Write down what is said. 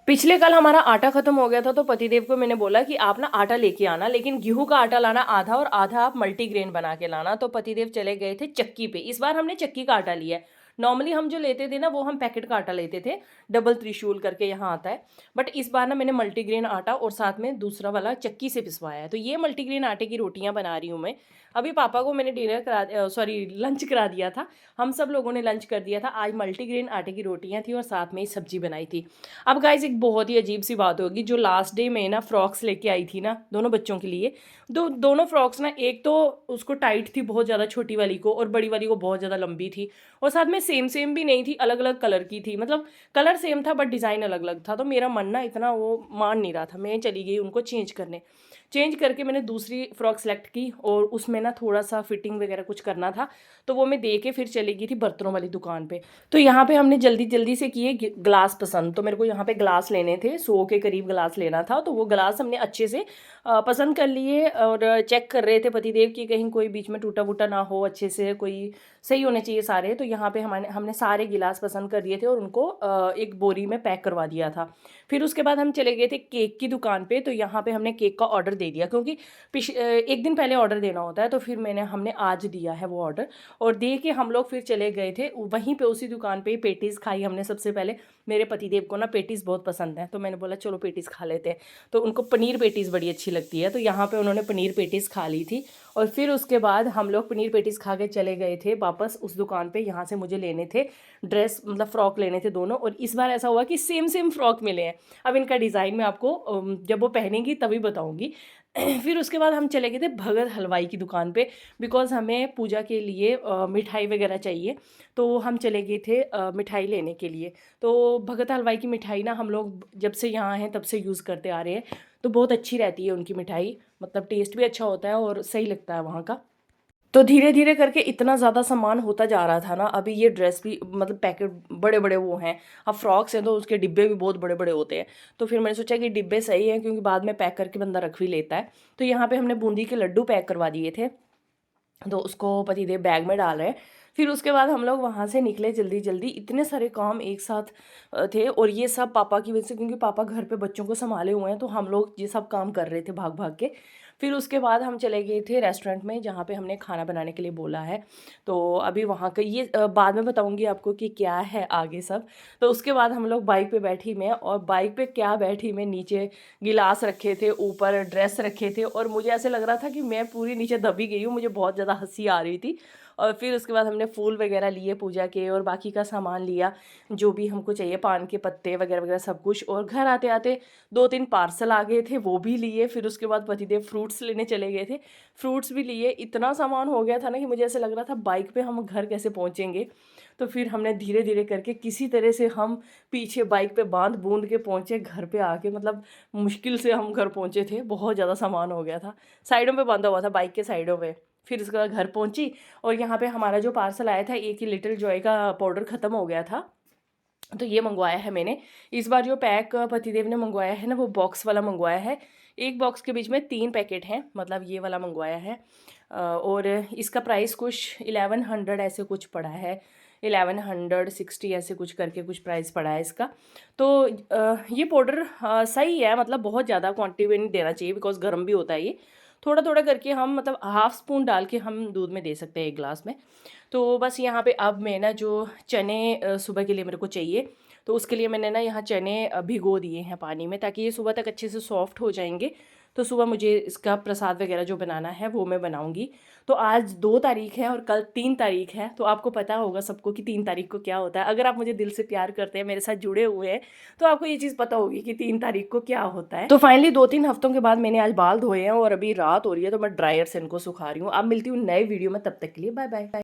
पिछले कल हमारा आटा खत्म हो गया था, तो पतिदेव को मैंने बोला कि आप ना आटा लेके आना, लेकिन गेहूं का आटा लाना आधा और आधा आप मल्टीग्रेन बना के लाना। तो पतिदेव चले गए थे चक्की पे। इस बार हमने चक्की का आटा लिया है। नॉर्मली हम जो लेते थे ना, वो हम पैकेट का आटा लेते थे, डबल त्रिशूल करके यहाँ आता है। बट इस बार ना मैंने मल्टीग्रेन आटा और साथ में दूसरा वाला चक्की से पिसवाया है। तो ये मल्टीग्रेन आटे की रोटियां बना रही हूँ मैं। अभी पापा को मैंने डिनर करा, सॉरी लंच करा दिया था। हम सब लोगों ने लंच कर दिया था। आज मल्टीग्रेन आटे की रोटियां थी और साथ में ही सब्जी बनाई थी। अब गाइज एक बहुत ही अजीब सी बात होगी, जो लास्ट डे में ना फ्रॉक्स लेके आई थी ना दोनों बच्चों के लिए, दोनों फ्रॉक्स ना, एक तो उसको टाइट थी बहुत ज़्यादा छोटी वाली को, और बड़ी वाली को बहुत ज़्यादा लंबी थी। और साथ में सेम सेम भी नहीं थी, अलग अलग कलर की थी। मतलब कलर सेम था बट डिज़ाइन अलग अलग था। तो मेरा मन ना इतना वो मान नहीं रहा था। मैं चली गई उनको चेंज करने। चेंज करके मैंने दूसरी फ्रॉक सेलेक्ट की, और उसमें ना थोड़ा सा फिटिंग वगैरह कुछ करना था। तो वो मैं दे के फिर चली गई थी बर्तनों वाली दुकान पे। तो यहाँ पे हमने जल्दी जल्दी से किए ग्लास पसंद। तो मेरे को यहाँ पे ग्लास लेने थे, 100 के करीब ग्लास लेना था। तो वो ग्लास हमने अच्छे से पसंद कर लिए, और चेक कर रहे थे पतिदेव की कहीं कोई बीच में टूटा वूटा ना हो, अच्छे से कोई सही होने चाहिए सारे। तो यहाँ पे हमने सारे गिलास पसंद कर दिए थे और उनको एक बोरी में पैक करवा दिया था। फिर उसके बाद हम चले गए थे केक की दुकान पे। तो यहाँ पे हमने केक का ऑर्डर दे दिया, क्योंकि एक दिन पहले ऑर्डर देना होता है। तो फिर हमने आज दिया है वो ऑर्डर, और दे के हम लोग फिर चले गए थे वहीं पे उसी दुकान पे। पेटीज़ खाई हमने सबसे पहले। मेरे पतिदेव को ना पेटीज़ बहुत पसंद है, तो मैंने बोला चलो पेटीज़ खा लेते हैं। तो उनको पनीर पेटीज़ बड़ी अच्छी लगती है, तो यहाँ पे उन्होंने पनीर पेटीज़ खा ली थी। और फिर उसके बाद हम लोग पनीर पेटीज़ खा के चले गए थे वापस उस दुकान पे। यहाँ से मुझे लेने थे ड्रेस, मतलब फ़्रॉक लेने थे दोनों। और इस बार ऐसा हुआ कि सेम सेम फ़्रॉक मिले हैं। अब इनका डिज़ाइन मैं आपको जब वो पहनेंगी तभी बताऊँगी। फिर उसके बाद हम चले गए थे भगत हलवाई की दुकान पे, बिकॉज़ हमें पूजा के लिए मिठाई वगैरह चाहिए। तो हम चले गए थे मिठाई लेने के लिए। तो भगत हलवाई की मिठाई ना हम लोग जब से यहाँ हैं तब से यूज़ करते आ रहे हैं। तो बहुत अच्छी रहती है उनकी मिठाई, मतलब टेस्ट भी अच्छा होता है और सही लगता है वहाँ का। तो धीरे धीरे करके इतना ज़्यादा सामान होता जा रहा था ना। अभी ये ड्रेस भी, मतलब पैकेट बड़े बड़े वो हैं। अब फ्रॉक्स हैं तो उसके डिब्बे भी बहुत बड़े बड़े होते हैं। तो फिर मैंने सोचा कि डिब्बे सही हैं, क्योंकि बाद में पैक करके बंदा रख भी लेता है। तो यहाँ पे हमने बूंदी के लड्डू पैक करवा दिए थे, तो उसको पतिदेव बैग में डाल रहे हैं। फिर उसके बाद हम लोग वहाँ से निकले जल्दी जल्दी। इतने सारे काम एक साथ थे, और ये सब पापा की वजह से, क्योंकि पापा घर पे बच्चों को संभाले हुए हैं। तो हम लोग ये सब काम कर रहे थे भाग भाग के। फिर उसके बाद हम चले गए थे रेस्टोरेंट में, जहाँ पे हमने खाना बनाने के लिए बोला है। तो अभी वहाँ का ये बाद में बताऊँगी आपको कि क्या है आगे सब। तो उसके बाद हम लोग बाइक पे बैठी मैं, और बाइक पे क्या बैठी मैं, नीचे गिलास रखे थे, ऊपर ड्रेस रखे थे, और मुझे ऐसे लग रहा था कि मैं पूरी नीचे दबी गई हूँ। मुझे बहुत ज़्यादा हंसी आ रही थी। और फिर उसके बाद हमने फूल वगैरह लिए पूजा के, और बाकी का सामान लिया जो भी हमको चाहिए, पान के पत्ते वगैरह वगैरह सब कुछ। और घर आते आते 2-3 पार्सल आ गए थे, वो भी लिए। फिर उसके बाद पतिदेव फ्रूट्स लेने चले गए थे, फ्रूट्स भी लिए। इतना सामान हो गया था ना कि मुझे ऐसे लग रहा था बाइक पे हम घर कैसे पहुँचेंगे। तो फिर हमने धीरे धीरे करके किसी तरह से हम पीछे बाइक पे बांध बूंद के पहुँचे घर पे आके। मतलब मुश्किल से हम घर पहुँचे थे, बहुत ज़्यादा सामान हो गया था, साइडों पे बांधा हुआ था बाइक के साइडों पे। फिर उसके बाद घर पहुँची, और यहाँ पे हमारा जो पार्सल आया था, एक ही लिटिल जॉय का पाउडर ख़त्म हो गया था। तो ये मंगवाया है मैंने। इस बार जो पैक पतिदेव ने मंगवाया है ना, वो बॉक्स वाला मंगवाया है। एक बॉक्स के बीच में 3 पैकेट हैं, मतलब ये वाला मंगवाया है। और इसका प्राइस कुछ 1100 ऐसे कुछ पड़ा है, 1160 ऐसे कुछ करके कुछ प्राइस पड़ा है इसका। तो ये पाउडर सही है, मतलब बहुत ज़्यादा क्वांटिटी में नहीं देना चाहिए, बिकॉज गर्म भी होता है ये। थोड़ा थोड़ा करके हम, मतलब हाफ स्पून डाल के हम दूध में दे सकते हैं एक गिलास में। तो बस यहाँ पे अब मैं ना, जो चने सुबह के लिए मेरे को चाहिए, तो उसके लिए मैंने ना यहाँ चने भिगो दिए हैं पानी में, ताकि ये सुबह तक अच्छे से सॉफ्ट हो जाएंगे। तो सुबह मुझे इसका प्रसाद वगैरह जो बनाना है वो मैं बनाऊंगी। तो आज 2 तारीख है और कल 3 तारीख है। तो आपको पता होगा सबको कि 3 तारीख को क्या होता है। अगर आप मुझे दिल से प्यार करते हैं, मेरे साथ जुड़े हुए हैं, तो आपको ये चीज़ पता होगी कि 3 तारीख को क्या होता है। तो फाइनली 2-3 हफ्तों के बाद मैंने आज बाल धोए हैं, और अभी रात हो रही है तो मैं ड्रायर से इनको सुखा रही हूँ। अब मिलती हूँ नए वीडियो में, तब तक के लिए बाय बाय।